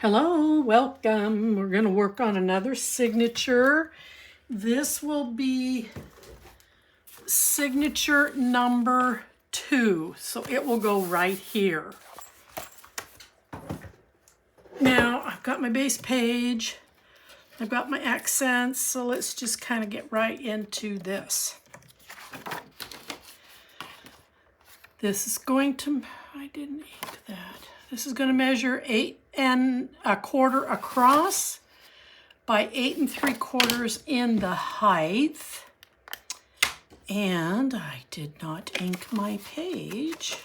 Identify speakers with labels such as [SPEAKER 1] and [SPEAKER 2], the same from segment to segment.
[SPEAKER 1] Hello, welcome. We're going to work on another signature. This will be signature number 2, so it will go right here. Now, I've got my base page. I've got my accents, so let's just kind of get right into this. This is going to, I didn't ink that. This is going to measure 8 1/4 across by 8 3/4 in the height. And I did not ink my page.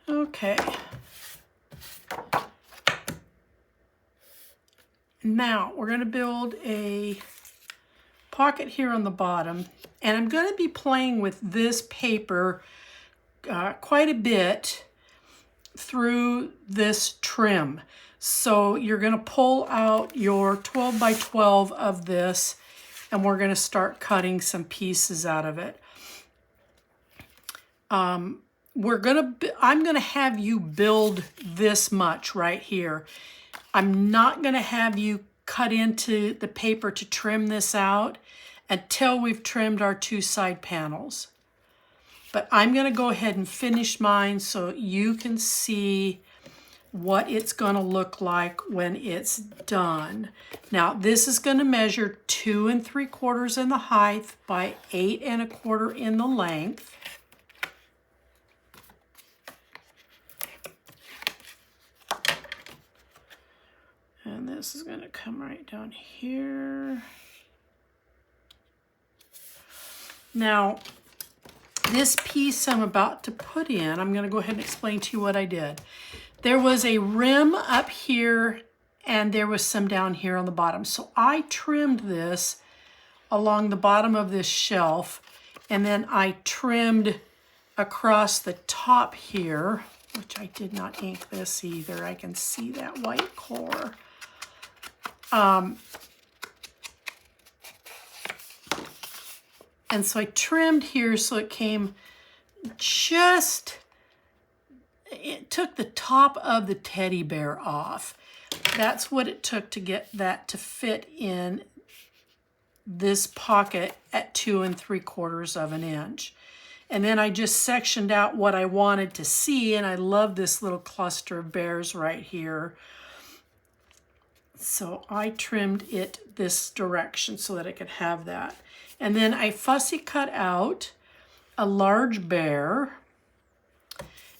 [SPEAKER 1] Okay. Now we're going to build a pocket here on the bottom, and I'm going to be playing with this paper quite a bit through this trim. So you're going to pull out your 12 by 12 of this, and we're going to start cutting some pieces out of it. I'm going to have you build this much right here. I'm not going to have you cut into the paper to trim this out until we've trimmed our 2 side panels. But I'm going to go ahead and finish mine so you can see what it's going to look like when it's done. Now, this is going to measure 2 3/4 in the height by 8 1/4 in the length. And this is going to come right down here. Now, this piece I'm about to put in, I'm going to go ahead and explain to you what I did. There was a rim up here, and there was some down here on the bottom. So I trimmed this along the bottom of this shelf, and then I trimmed across the top here, which I did not ink this either. I can see that white core. And so I trimmed here so it came it took the top of the teddy bear off. That's what it took to get that to fit in this pocket at 2 3/4 of an inch. And then I just sectioned out what I wanted to see, and I love this little cluster of bears right here. So I trimmed it this direction so that it could have that. And then I fussy cut out a large bear,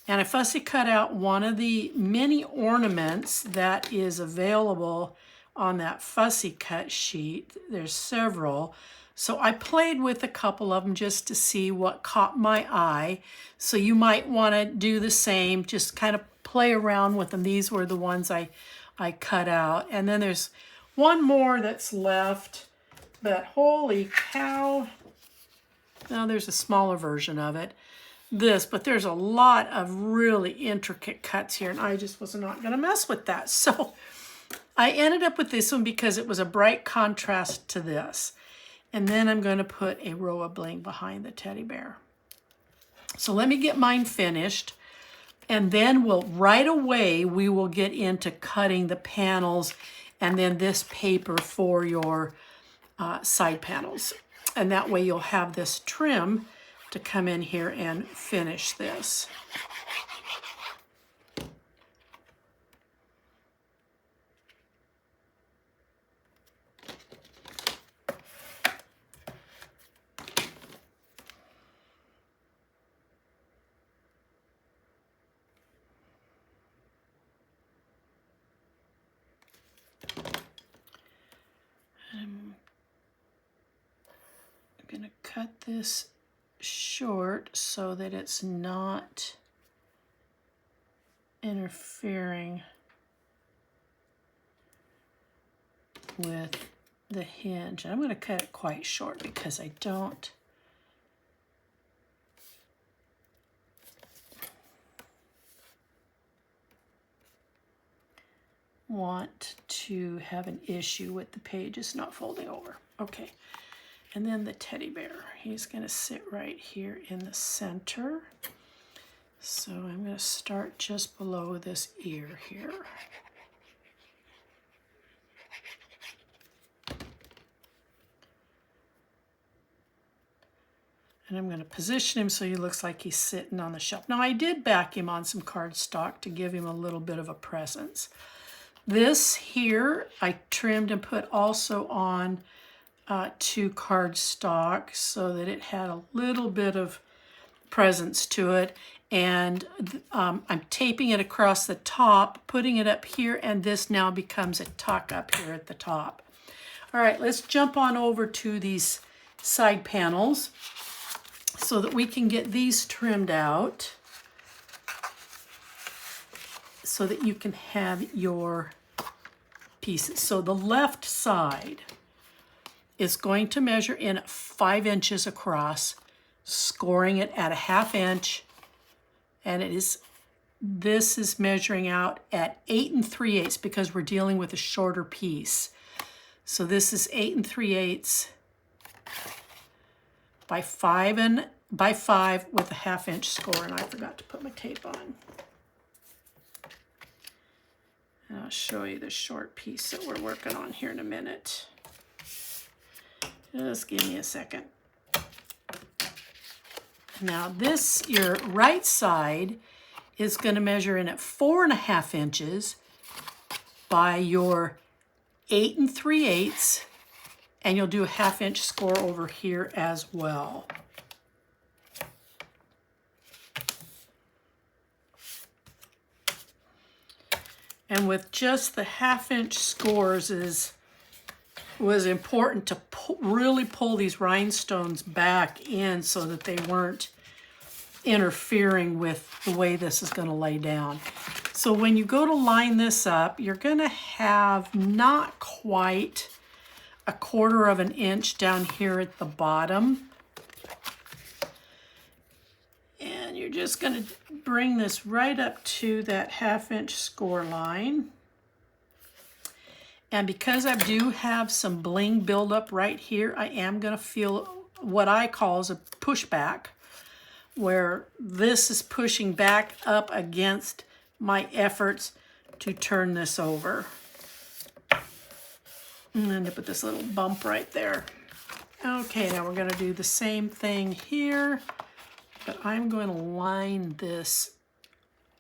[SPEAKER 1] and I fussy cut out one of the mini ornaments that is available on that fussy cut sheet. There's several. So I played with a couple of them just to see what caught my eye. So you might want to do the same, just kind of play around with them. These were the ones I cut out. And then there's one more that's left, but holy cow. Now there's a smaller version of it. But there's a lot of really intricate cuts here, and I just was not going to mess with that. So I ended up with this one because it was a bright contrast to this. And then I'm going to put a row of bling behind the teddy bear. So let me get mine finished. And then right away, we will get into cutting the panels and then this paper for your side panels. And that way you'll have this trim to come in here and finish this. I'm going to cut this short so that it's not interfering with the hinge. I'm going to cut it quite short because I don't want to have an issue with the pages not folding over. Okay, and then the teddy bear. He's going to sit right here in the center. So I'm going to start just below this ear here. And I'm going to position him so he looks like he's sitting on the shelf. Now I did back him on some cardstock to give him a little bit of a presence. This here I trimmed and put also on 2 cardstock so that it had a little bit of presence to it. And I'm taping it across the top, putting it up here, and this now becomes a tuck up here at the top. All right, let's jump on over to these side panels so that we can get these trimmed out so that you can have your pieces. So the left side is going to measure in 5 inches across, scoring it at a 1/2 inch, and this is measuring out at 8 3/8 because we're dealing with a shorter piece. So this is 8 3/8 by 5 with a 1/2 inch score, and I forgot to put my tape on. And I'll show you the short piece that we're working on here in a minute. Just give me a second. Now this, your right side is going to measure in at 4 1/2 inches by your 8 3/8, and you'll do a 1/2 inch score over here as well. And with just the 1/2 inch scores was important to really pull these rhinestones back in so that they weren't interfering with the way this is going to lay down. So when you go to line this up, you're going to have not quite a 1/4 inch down here at the bottom. And you're just going to bring this right up to that 1/2 inch score line. And because I do have some bling buildup right here, I am going to feel what I call as a pushback, where this is pushing back up against my efforts to turn this over. And then to put this little bump right there. Okay, now we're going to do the same thing here, but I'm going to line this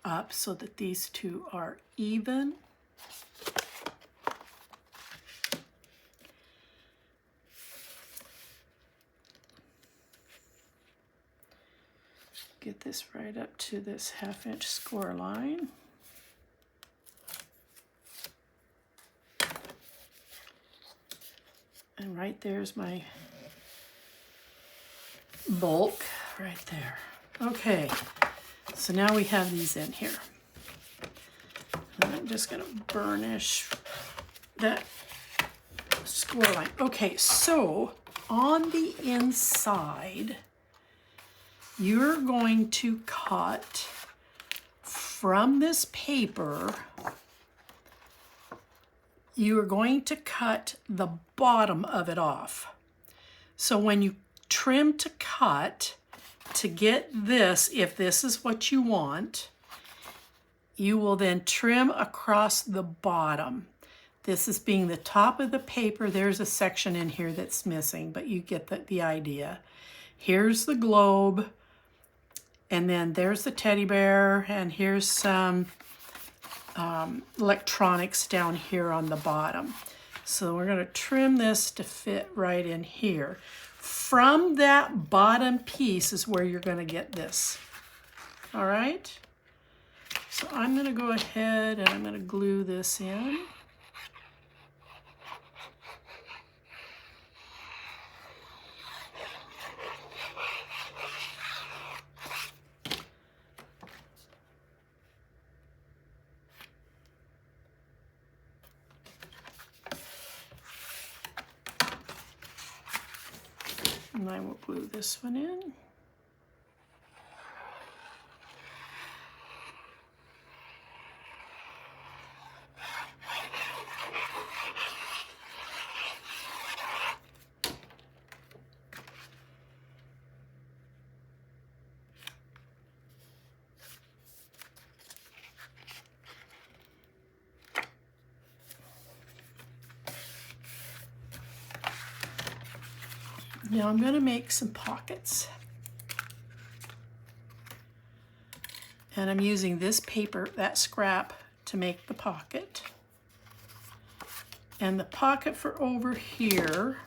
[SPEAKER 1] up so that these two are even. Get this right up to this 1/2 inch score line. And right there's my bulk right there. Okay, so now we have these in here. And I'm just going to burnish that score line. Okay, so on the inside, you're going to cut from this paper, you are going to cut the bottom of it off. So when you trim to cut, to get this, if this is what you want, you will then trim across the bottom. This is being the top of the paper. There's a section in here that's missing, but you get the idea. Here's the globe. And then there's the teddy bear, and here's some electronics down here on the bottom. So we're going to trim this to fit right in here. From that bottom piece is where you're going to get this. All right? So I'm going to go ahead and I'm going to glue this in. And I will glue this one in. Now I'm going to make some pockets. And I'm using this paper, that scrap, to make the pocket. And the pocket for over here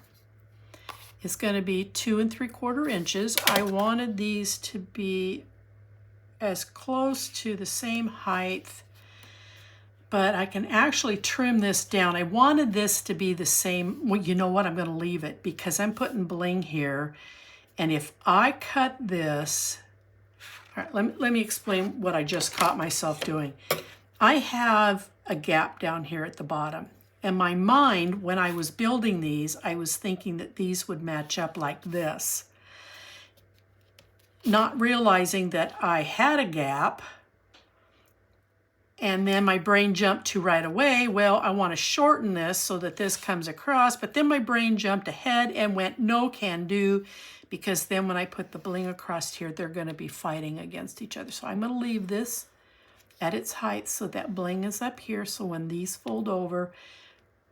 [SPEAKER 1] is going to be 2 3/4 inches. I wanted these to be as close to the same height, but I can actually trim this down. I wanted this to be the same. Well, you know what? I'm going to leave it because I'm putting bling here. And if I cut this, all right, let me explain what I just caught myself doing. I have a gap down here at the bottom. In my mind, when I was building these, I was thinking that these would match up like this. Not realizing that I had a gap, and then my brain jumped to right away, well, I want to shorten this so that this comes across, but then my brain jumped ahead and went, no can do, because then when I put the bling across here, they're going to be fighting against each other. So I'm going to leave this at its height so that bling is up here, so when these fold over,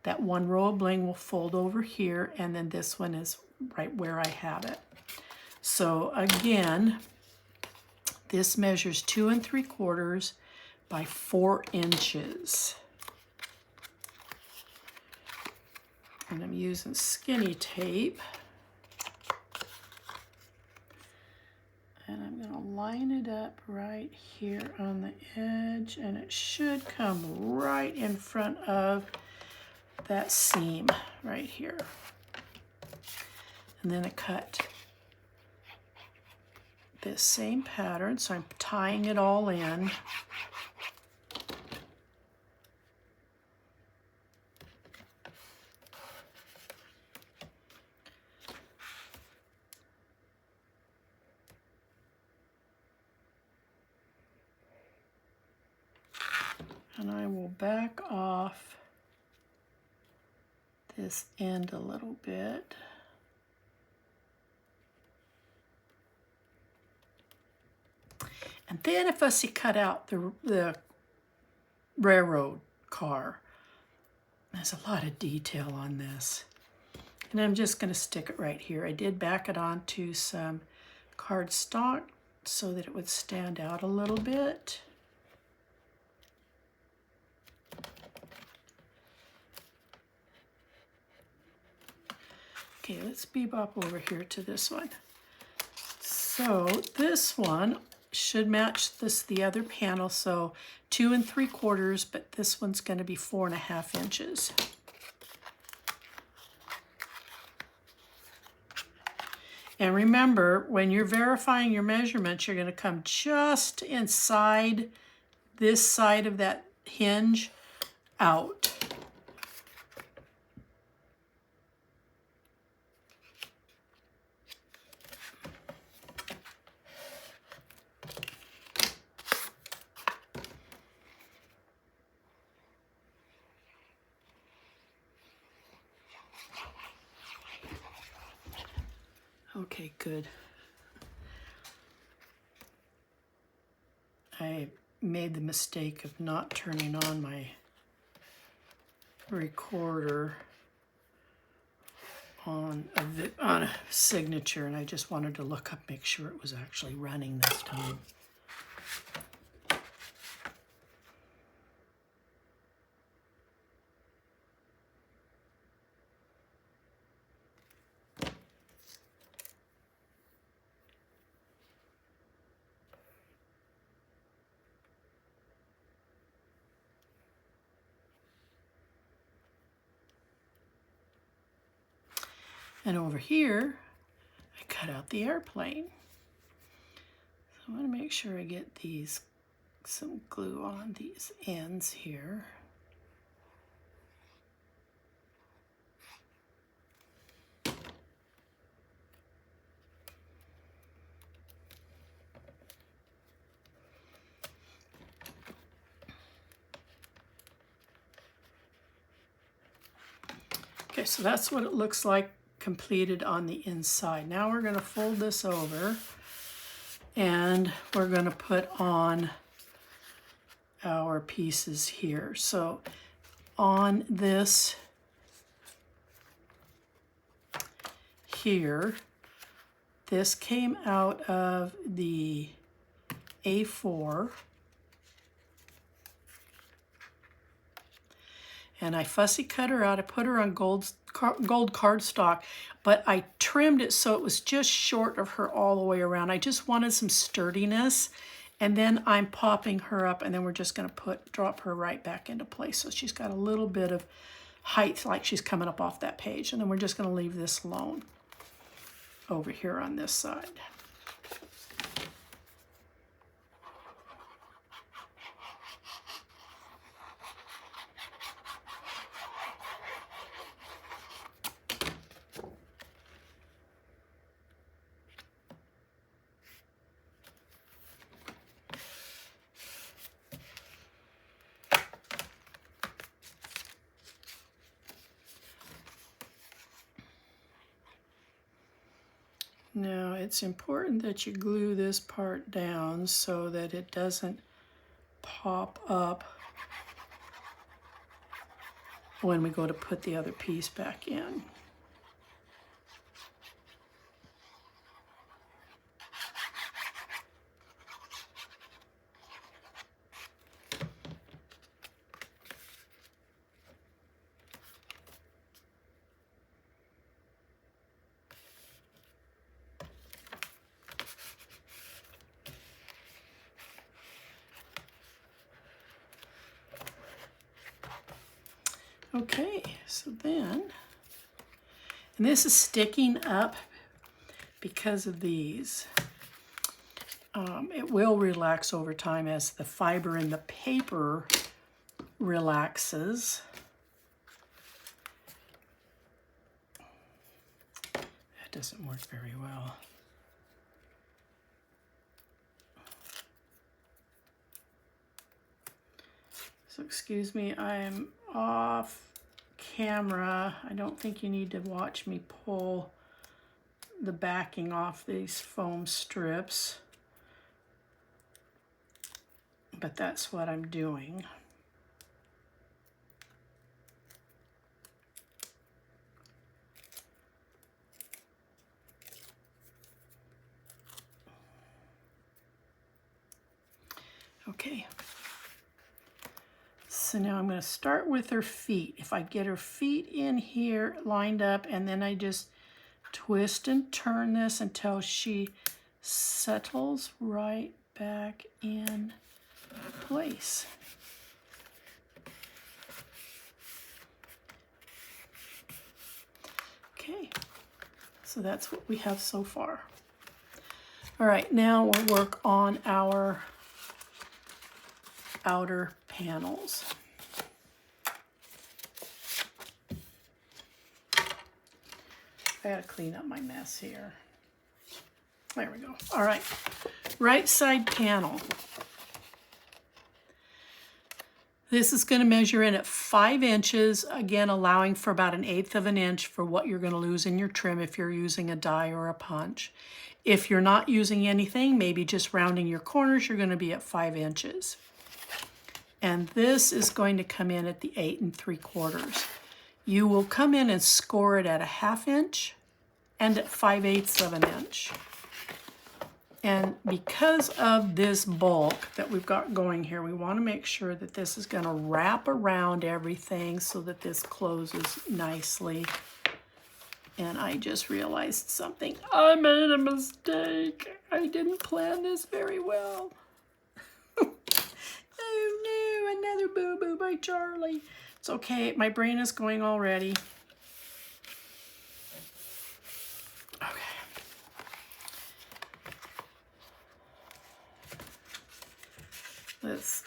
[SPEAKER 1] that one row of bling will fold over here, and then this one is right where I have it. So again, this measures 2 3/4 by 4 inches. And I'm using skinny tape. And I'm going to line it up right here on the edge, and it should come right in front of that seam right here. And then I cut this same pattern, so I'm tying it all in. And I will back off this end a little bit. And then if I cut out the railroad car, there's a lot of detail on this. And I'm just going to stick it right here. I did back it onto some cardstock so that it would stand out a little bit. Okay, let's bebop over here to this one. So this one should match the other panel, so 2 3/4, but this one's going to be 4 1/2 inches. And remember, when you're verifying your measurements, you're going to come just inside this side of that hinge out. Okay, good. I made the mistake of not turning on my recorder on a signature, and I just wanted to look up, make sure it was actually running this time. And over here, I cut out the airplane. So I want to make sure I get some glue on these ends here. Okay, so that's what it looks like completed on the inside. Now we're going to fold this over, and we're going to put on our pieces here. So on this here. This came out of the A4. And I fussy cut her out. I put her on gold cardstock, but I trimmed it so it was just short of her all the way around. I just wanted some sturdiness. And then I'm popping her up, and then we're just gonna drop her right back into place. So she's got a little bit of height like she's coming up off that page. And then we're just gonna leave this alone over here on this side. Now it's important that you glue this part down so that it doesn't pop up when we go to put the other piece back in. Okay, so then, and this is sticking up because of these. It will relax over time as the fiber in the paper relaxes. That doesn't work very well. So excuse me, I'm off camera. I don't think you need to watch me pull the backing off these foam strips, but that's what I'm doing. Okay. So now I'm going to start with her feet. If I get her feet in here lined up, and then I just twist and turn this until she settles right back in place. Okay, so that's what we have so far. All right, now we'll work on our outer panels. I gotta clean up my mess here. There we go. All right, right side panel. This is going to measure in at 5 inches, again allowing for about 1/8 of an inch for what you're going to lose in your trim if you're using a die or a punch. If you're not using anything, maybe just rounding your corners, you're going to be at 5 inches. And this is going to come in at the 8 3/4. You will come in and score it at 1/2 inch and at 5/8 of an inch. And because of this bulk that we've got going here, we want to make sure that this is going to wrap around everything so that this closes nicely. And I just realized something. I made a mistake. I didn't plan this very well. Oh no, another boo-boo by Charlie. It's okay, my brain is going already. Okay.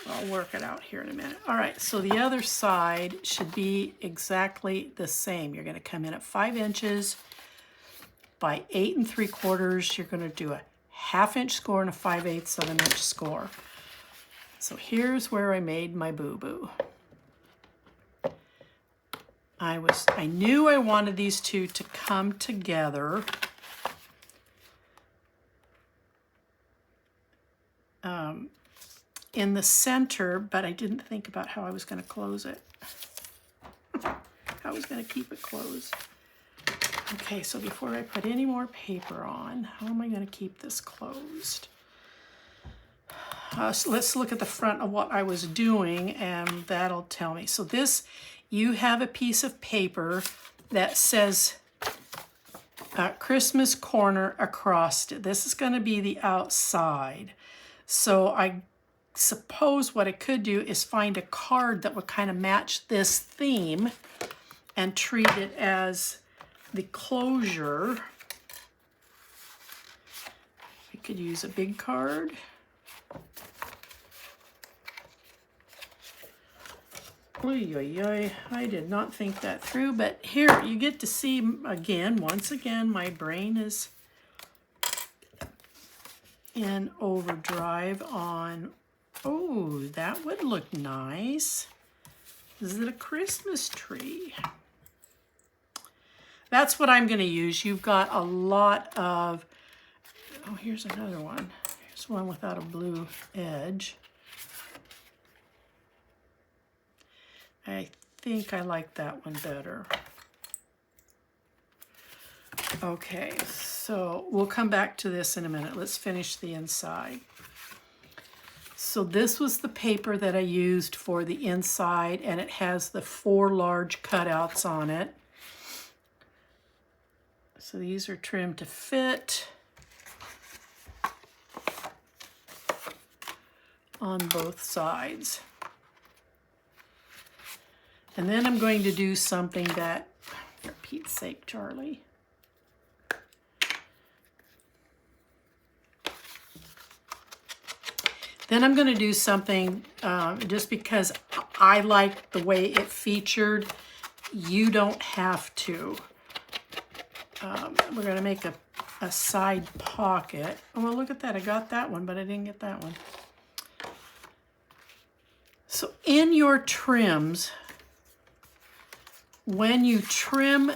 [SPEAKER 1] I'll work it out here in a minute. All right, so the other side should be exactly the same. You're going to come in at 5 inches by 8 3/4. You're going to do a 1/2 inch score and a 5/8 of an inch score. So here's where I made my boo-boo. I knew I wanted these two to come together. In the center, but I didn't think about how I was going to close it. How I was going to keep it closed. Okay, so before I put any more paper on, how am I going to keep this closed? So let's look at the front of what I was doing, and that'll tell me. So this, you have a piece of paper that says Christmas corner across it. This is going to be the outside. So I suppose what I could do is find a card that would kind of match this theme and treat it as the closure. We could use a big card. Oy, oy, oy. I did not think that through, but here you get to see again, once again, my brain is in overdrive on, oh, that would look nice. Is it a Christmas tree? That's what I'm going to use. You've got a lot of, oh, here's another one. Here's one without a blue edge. I think I like that one better. Okay, so we'll come back to this in a minute. Let's finish the inside. So this was the paper that I used for the inside, and it has the 4 large cutouts on it. So these are trimmed to fit on both sides. And then I'm going to do something that, for Pete's sake, Charlie. Then I'm going to do something, just because I like the way it featured. You don't have to. We're going to make a side pocket. Oh, well, look at that. I got that one, but I didn't get that one. So in your trims, when you trim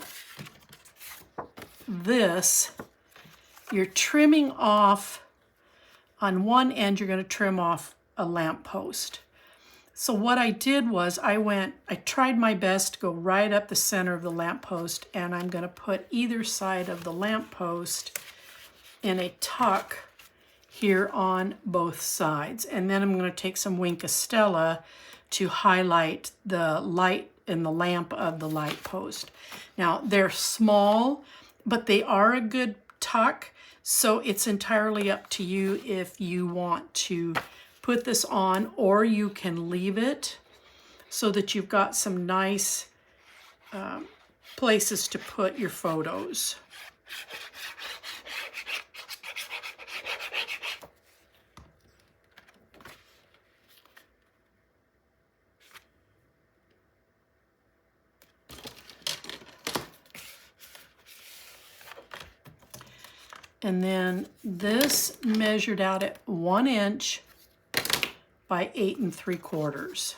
[SPEAKER 1] this, you're trimming off, on one end you're going to trim off a lamp post. So what I did was I tried my best to go right up the center of the lamp post, and I'm going to put either side of the lamp post in a tuck here on both sides. And then I'm going to take some Wink of Stella to highlight the light in the lamp of the light post. Now they're small, but they are a good tuck, so it's entirely up to you if you want to put this on, or you can leave it so that you've got some nice places to put your photos. And then this measured out at 1 inch by 8 3/4.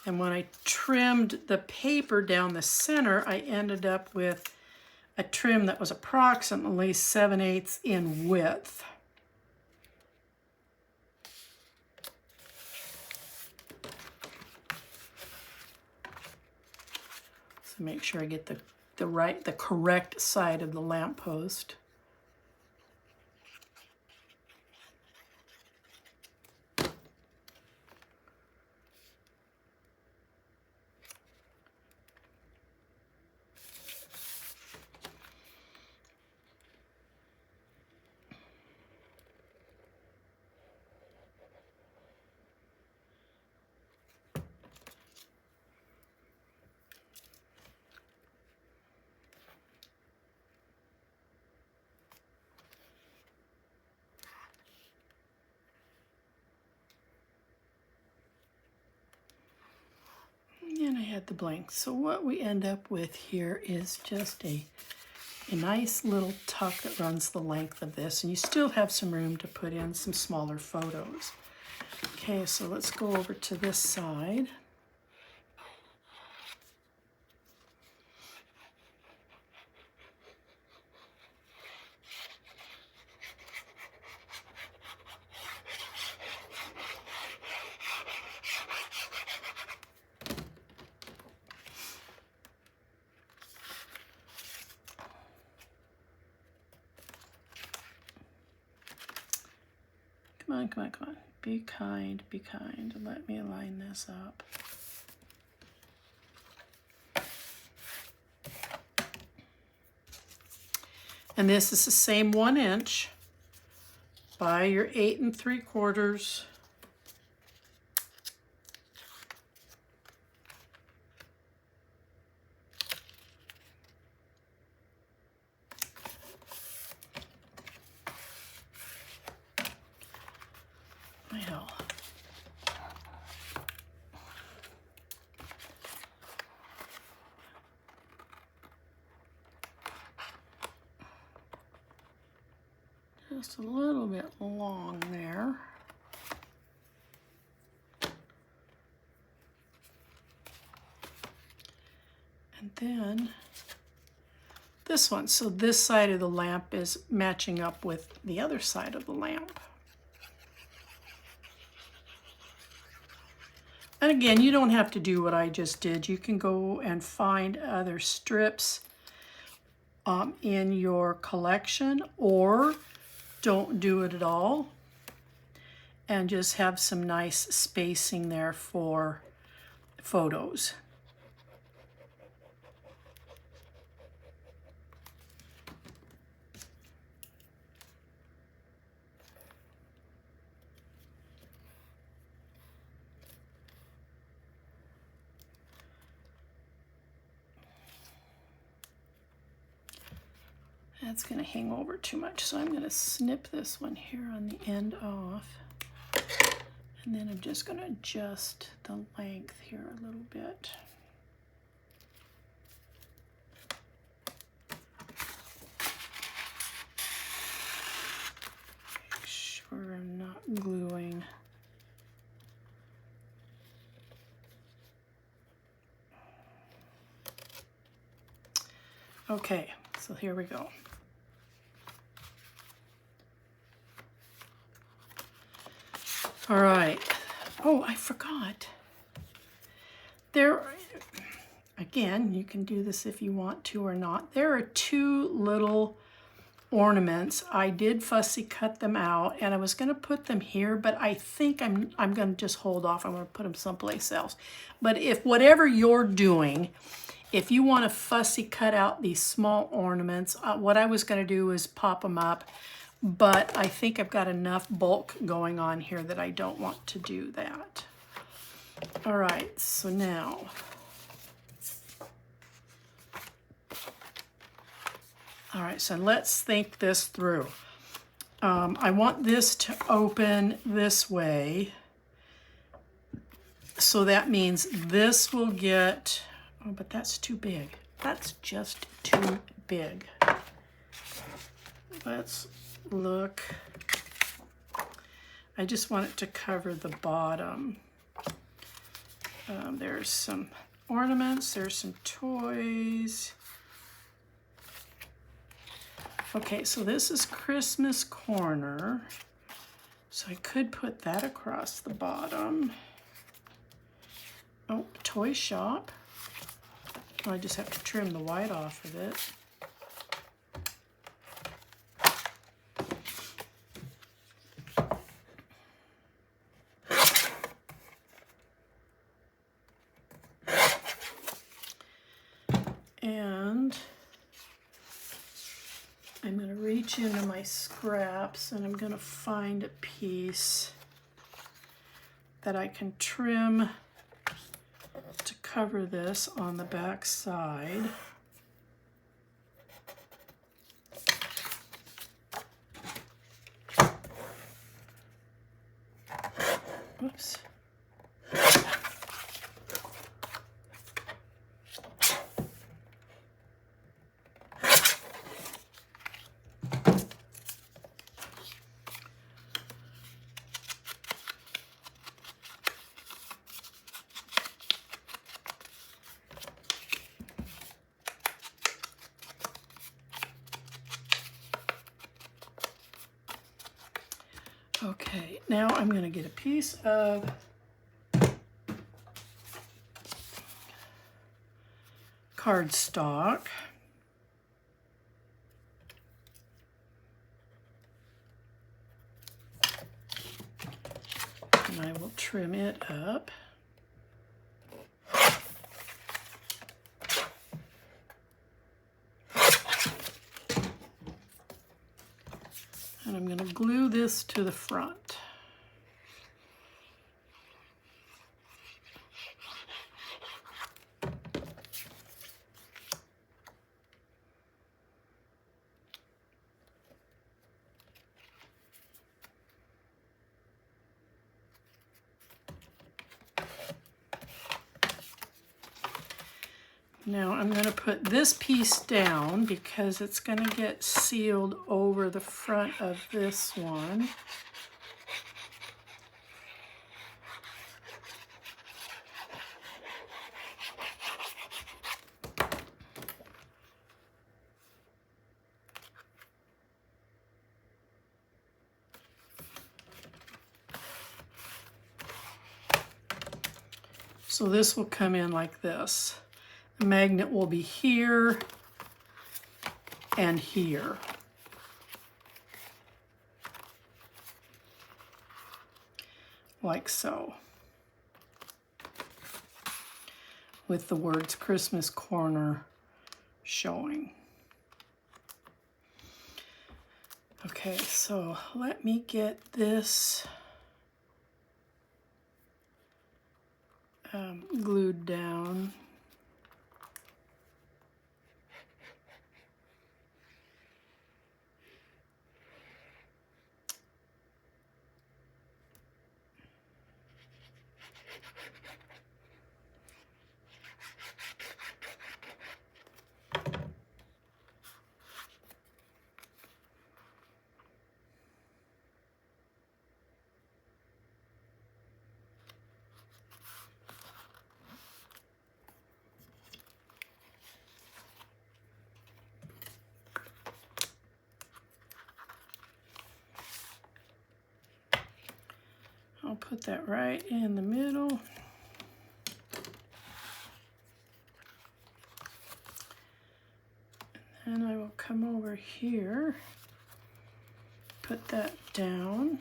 [SPEAKER 1] And when I trimmed the paper down the center, I ended up with a trim that was approximately 7/8 in width. So make sure I get the correct side of the lamp post. And I had the blank. So what we end up with here is just a nice little tuck that runs the length of this, and you still have some room to put in some smaller photos. Okay, so let's go over to this side. on, come on, come on. Be kind, be kind. Let me line this up. And this is the same 1 inch by your 8 3/4. Well, just a little bit long there. And then this one. So this side of the lamp is matching up with the other side of the lamp. And again, you don't have to do what I just did. You can go and find other strips in your collection, or don't do it at all and just have some nice spacing there for photos. That's going to hang over too much, so I'm going to snip this one here on the end off. And then I'm just going to adjust the length here a little bit. Make sure I'm not gluing. Okay, so here we go. All right. Oh, I forgot. There, again, you can do this if you want to or not. There are 2 little ornaments. I did fussy cut them out, and I was going to put them here, but I think I'm going to just hold off. I'm going to put them someplace else. But if whatever you're doing, if you want to fussy cut out these small ornaments, what I was going to do is pop them up. But I think I've got enough bulk going on here that I don't want to do that. All right, so now, all right, so let's think this through. I want this to open this way. So that means this will get, oh, but that's too big. That's just too big. Let's look. I just want it to cover the bottom. There's some ornaments, there's some toys. Okay, so this is Christmas corner. So I could put that across the bottom. Oh, toy shop. I just have to trim the white off of it. And I'm going to reach into my scraps and I'm going to find a piece that I can trim to cover this on the back side. Oops. Okay, now I'm going to get a piece of cardstock. trim it up. And I'm going to glue this to the front. Now I'm going to put this piece down because it's going to get sealed over the front of this one. So this will come in like this. The magnet will be here and here. Like so. With the words Christmas Corner showing. Okay, so let me get this glued down. I'll put that right in the middle. And then I will come over here, put that down.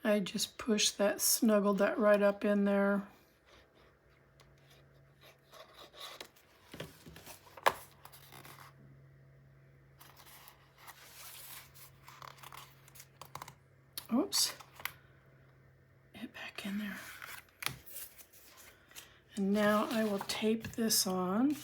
[SPEAKER 1] I just pushed that, snuggled that right up in there. Oops. Get back in there. And now I will tape this on.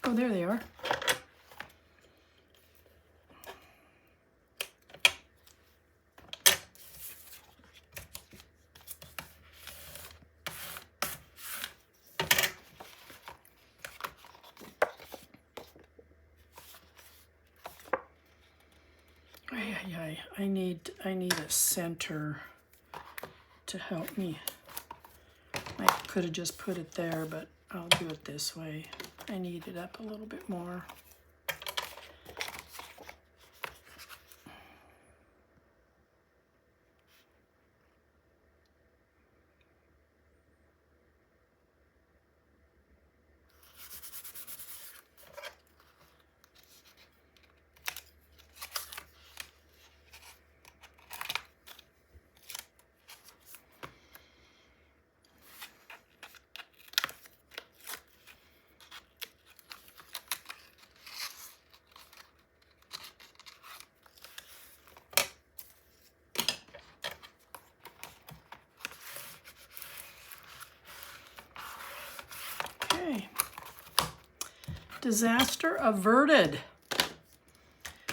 [SPEAKER 1] Oh, there they are. I need a center to help me. I could have just put it there, but I'll do it this way. I need it up a little bit more. Okay. Disaster averted.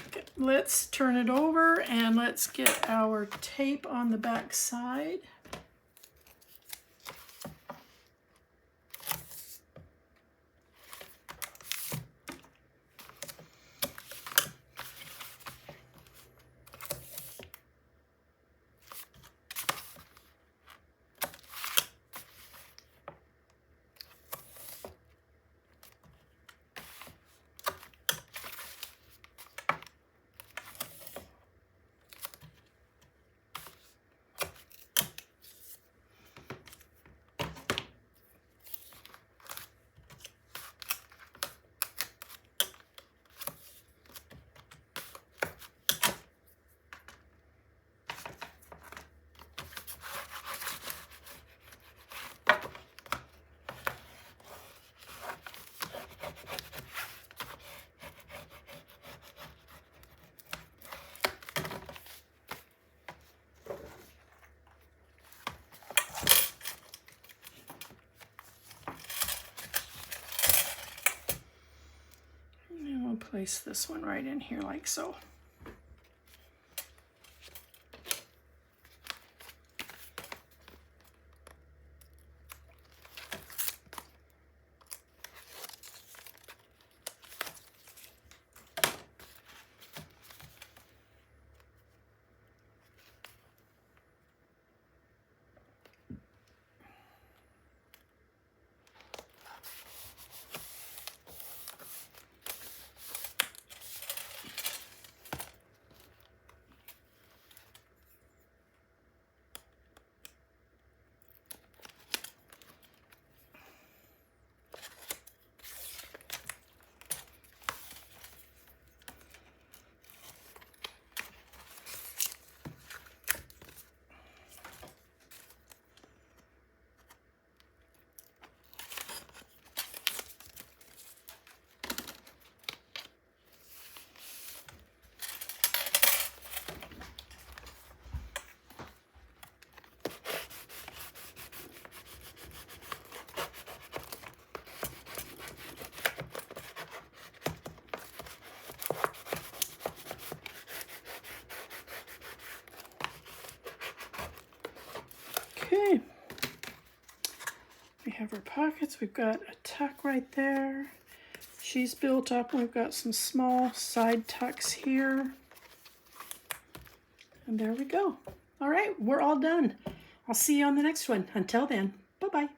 [SPEAKER 1] Okay, let's turn it over and let's get our tape on the back side. Place this one right in here like so. Okay, we have our pockets. We've got a tuck right there. She's built up. We've got some small side tucks here. And there we go. All right, we're all done. I'll see you on the next one. Until then, bye-bye.